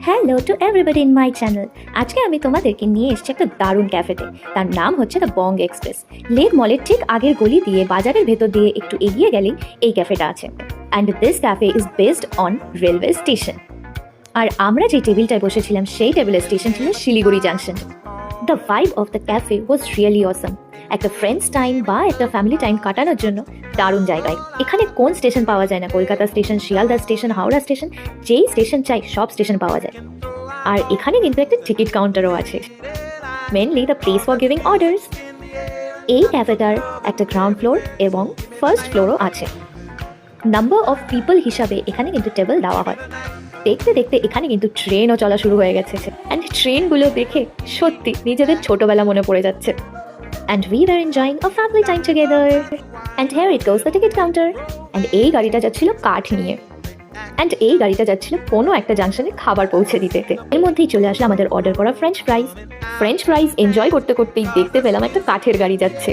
Hello to everybody in my channel. আজকে আমি তোমাদেরকে নিয়ে এসেছি একটা দারুণ ক্যাফেতে। তার নাম হচ্ছে দ্য বং এক্সপ্রেস। লেক মলের ঠিক আগের গলি দিয়ে বাজারের ভেতর দিয়ে একটু এগিয়ে গেলেই এই ক্যাফেটা আছে। And this cafe is based on railway station. আর আমরা যে টেবিলটায় বসেছিলাম সেই টেবিলের স্টেশন ছিল Siliguri junction. The vibe of the cafe was really awesome. একটা ফ্রেন্ডস টাইম বা একটা ফ্যামিলি টাইম কাটানোর জন্য দারুণ জায়গায়। এখানে কোন স্টেশন পাওয়া যায় না? Kolkata station, Sealdah station, Howrah station, যেই স্টেশন চাই সব স্টেশন পাওয়া যায়। আর এখানে কিন্তু একটা টিকিট কাউন্টারও আছে, mainly the place for giving orders. এই ক্যাফেটার একটা গ্রাউন্ড ফ্লোর এবং ফার্স্ট ফ্লোরও আছে। নাম্বার অফ পিপল হিসাবে এখানে কিন্তু টেবিল দেওয়া হয়। দেখতে দেখতে এখানে কিন্তু ট্রেনও চলা শুরু হয়ে গেছে, অ্যান্ড ট্রেনগুলো দেখে সত্যি নিজেদের ছোটবেলা মনে পড়ে যাচ্ছে। And we were enjoying a family time together. And here it goes the ticket counter. And এই গাড়িটা যাচ্ছিল কাঠ নিয়ে, অ্যান্ড এই গাড়িটা যাচ্ছিল কোনো একটা জাংশনে খাবার পৌঁছে দিতে। এর মধ্যেই চলে আসলো আমাদের অর্ডার করা ফ্রেঞ্চ ফ্রাইজ এনজয় করতে করতেই দেখতে পেলাম একটা কাঠের গাড়ি যাচ্ছে,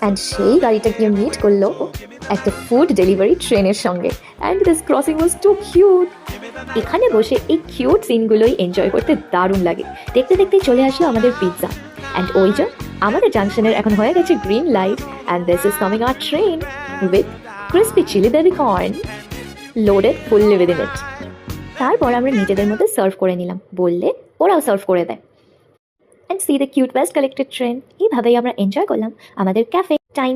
অ্যান্ড সেই গাড়িটা গিয়ে মিট করলো একটা ফুড ডেলিভারি ট্রেনের সঙ্গে। And this crossing was too cute. এখানে বসে এই কিউট সিনগুলোই এনজয় করতে দারুণ লাগে। দেখতে দেখতেই চলে আসলো আমাদের পিৎজা, অ্যান্ড ওই যে আমাদের জাংশনের এখন হয়ে গেছে green light, and this is coming our train with crispy chilli baby corn loaded fully within it. তারপর আমরা নিজেদের মধ্যে সার্ভ করে নিলাম, বললে ওরাও সার্ভ করে দেয়। And C the cute West collected train. এইভাবেই আমরা এনজয় করলাম আমাদের ক্যাফে টাইম।